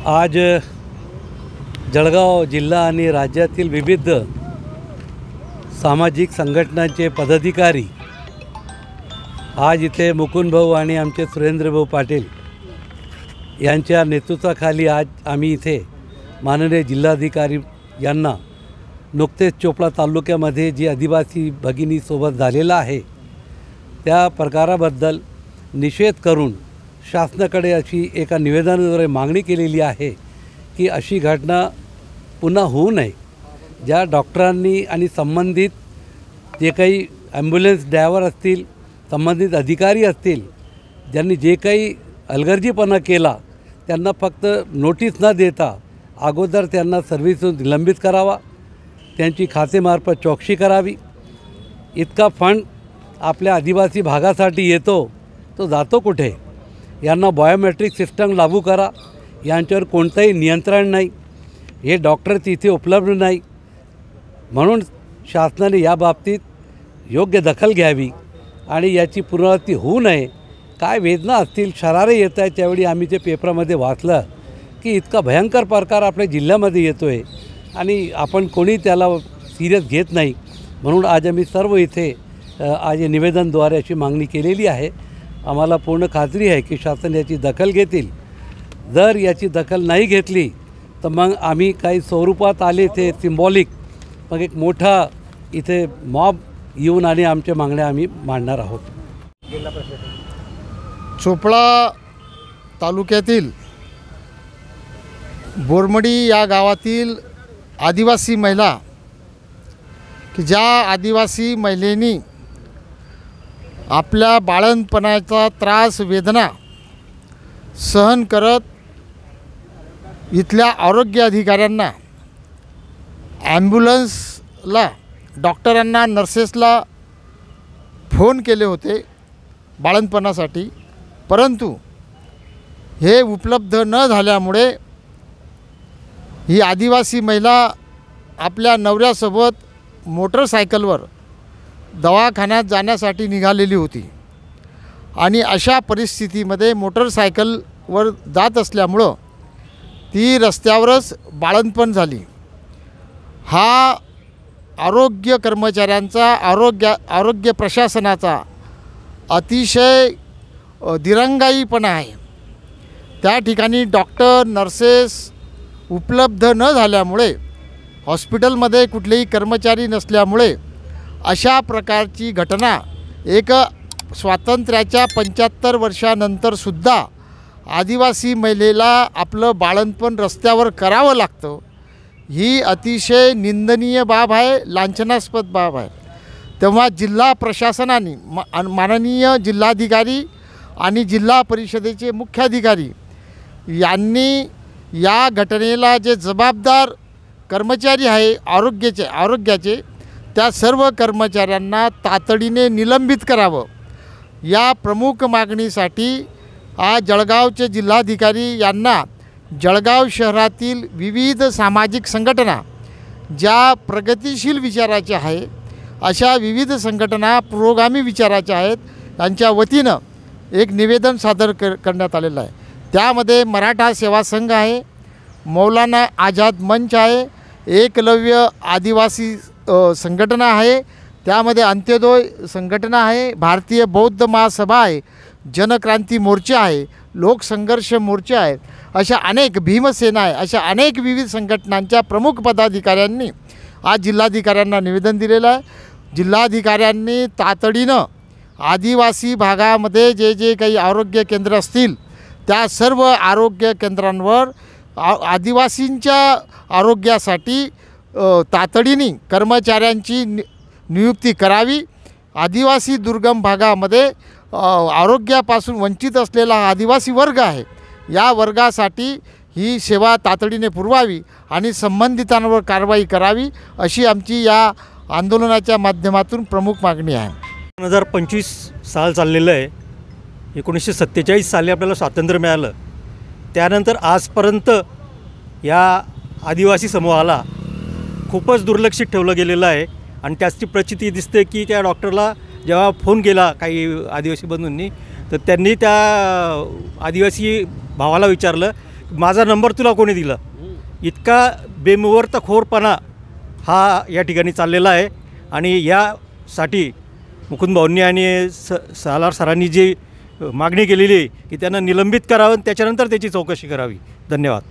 आज जळगाव जिल्हा आणि राज्यातील विविध सामाजिक संघटनांचे पदाधिकारी आज इथे मुकुंद भाऊ आणि आमचे सुरेंद्र भाऊ पाटील यांच्या नेतृत्वाखाली आज आम्ही इथे माननीय जिल्हाधिकारी यांना नुकतेच चोपडा तालुक्यामध्ये जी आदिवासी भगिनीसोबत झालेला आहे त्या प्रकाराबद्दल निषेध करून शासनाकडे अशी एका निवेदनाद्वारे मागणी केलेली आहे की अशी घटना पुन्हा होऊ नये। ज्या डॉक्टरांनी आणि संबंधित जे काही ॲम्ब्युलन्स ड्रायव्हर असतील, संबंधित अधिकारी असतील, ज्यांनी जे काही हलगर्जीपणा केला त्यांना फक्त नोटीस न देता अगोदर त्यांना सर्व्हिसहून निलंबित करावा, त्यांची खातेमार्फत चौकशी करावी। इतका फंड आपल्या आदिवासी भागासाठी येतो तो जातो कुठे? यांना बायोमेट्रिक सिस्टम लागू करा। यांच्यावर कोणतंही नियंत्रण नाही, हे डॉक्टर तिथे उपलब्ध नाही, म्हणून शासनाने या बाबतीत योग्य दखल घ्यावी आणि याची पुनरावृत्ती होऊ नये। काय वेदना असतील, शरारे येत आहेत, त्यावेळी आम्ही ते पेपरामध्ये वाचलं की इतका भयंकर प्रकार आपल्या जिल्ह्यामध्ये येतो आहे आणि आपण कोणी त्याला सिरियस घेत नाही। म्हणून आज आम्ही सर्व इथे आज निवेदनद्वारे अशी मागणी केलेली आहे। आम्हाला पूर्ण खात्री आहे की शासन याची दखल घेतील। जर याची दखल नाही घेतली तर मग आम्ही काही स्वरूपात आले ते सिम्बॉलिक मग एक मोठा इथे मॉब येऊन आणि आमच्या मागण्या आम्ही मांडणार आहोत। चोपडा तालुक्यातील बोरमडी या गावातील आदिवासी महिला की ज्या आदिवासी महिलेनी आपल्या बाळंतपणाचा त्रास वेदना सहन करत इथल्या आरोग्य अधिकाऱ्यांना, ॲम्ब्युलन्सला, डॉक्टरांना, नर्सेसला फोन केले होते बाळंतपणासाठी, परंतु हे उपलब्ध न झाल्यामुळे ही आदिवासी महिला आपल्या नवऱ्यासोबत मोटरसायकलवर दवाखान्यात जाण्यासाठी निघालेली होती आणि अशा परिस्थितीमध्ये मोटरसायकलवर जात असल्यामुळं ती रस्त्यावरच बाळंतपण झाली। हा आरोग्य कर्मचाऱ्यांचा, आरोग्य प्रशासनाचा अतिशय दिरंगाईपणा आहे। त्या ठिकाणी डॉक्टर, नर्सेस उपलब्ध न झाल्यामुळे, हॉस्पिटलमध्ये कुठलेही कर्मचारी नसल्यामुळे अशा प्रकारची घटना एक स्वातंत्र्याच्या 75 वर्षानंतरसुद्धा आदिवासी महिलेला आपलं बाळंतपण रस्त्यावर करावं लागतं, ही अतिशय निंदनीय बाब आहे, लांछनास्पद बाब आहे। तेव्हा जिल्हा प्रशासनाने, माननीय जिल्हाधिकारी आणि जिल्हा परिषदेचे मुख्याधिकारी यांनी या घटनेला जे जबाबदार कर्मचारी आहे आरोग्याचे त्या सर्व कर्मचाऱ्यांना तातडीने निलंबित करावं, या प्रमुख मागणीसाठी आज जळगावचे जिल्हाधिकारी यांना जळगाव शहरातील विविध सामाजिक संघटना ज्या प्रगतिशील विचाराच्या आहे, अशा विविध संघटना पुरोगामी विचाराच्या आहेत, त्यांच्या वतीनं एक निवेदन सादर करण्यात आलेलं आहे। त्यामध्ये मराठा सेवा संघ आहे, मौलाना आझाद मंच आहे, एकलव्य आदिवासी संघटना आहे, त्यामध्ये अंत्योदय संघटना आहे, भारतीय बौद्ध महासभा आहे, जनक्रांती मोर्चा आहे, लोकसंघर्ष मोर्चा आहे, अशा अनेक, भीमसेना आहे, अशा अनेक विविध संघटनांच्या प्रमुख पदाधिकाऱ्यांनी आज जिल्हाधिकाऱ्यांना निवेदन दिलेलं आहे। जिल्हाधिकाऱ्यांनी तातडीनं आदिवासी भागामध्ये जे काही आरोग्य केंद्र असतील त्या सर्व आरोग्य केंद्रांवर आदिवासींच्या आरोग्यासाठी तातडीने कर्मचाऱ्यांची नियुक्ती करावी। आदिवासी दुर्गम भागामध्ये आरोग्यापासून वंचित असलेला आदिवासी वर्ग आहे, या वर्गासाठी ही सेवा तातडीने पुरवावी आणि संबंधितांवर कारवाई करावी, अशी आमची या आंदोलनाच्या माध्यमातून प्रमुख मागणी आहे। 2025 साल चाललेलं आहे। 1947 साली आपल्याला स्वातंत्र्य मिळालं, त्यानंतर आजपर्यंत या आदिवासी समूहाला खूपच दुर्लक्षित ठेवलं गेलेलं आहे आणि त्याची प्रचिती दिसते की त्या डॉक्टरला जेव्हा फोन केला काही आदिवासी बंधूंनी तर त्यांनी त्या आदिवासी भावाला विचारलं माझा नंबर तुला कोणी दिला, इतका बेमुहूर्तखोरपणा हा या ठिकाणी चाललेला आहे. आणि यासाठी मुकुंद भाऊंनी आणि सालार सरांनी जी मागणी केलेली आहे की त्यांना निलंबित करावं, त्याच्यानंतर त्याची चौकशी करावी. धन्यवाद.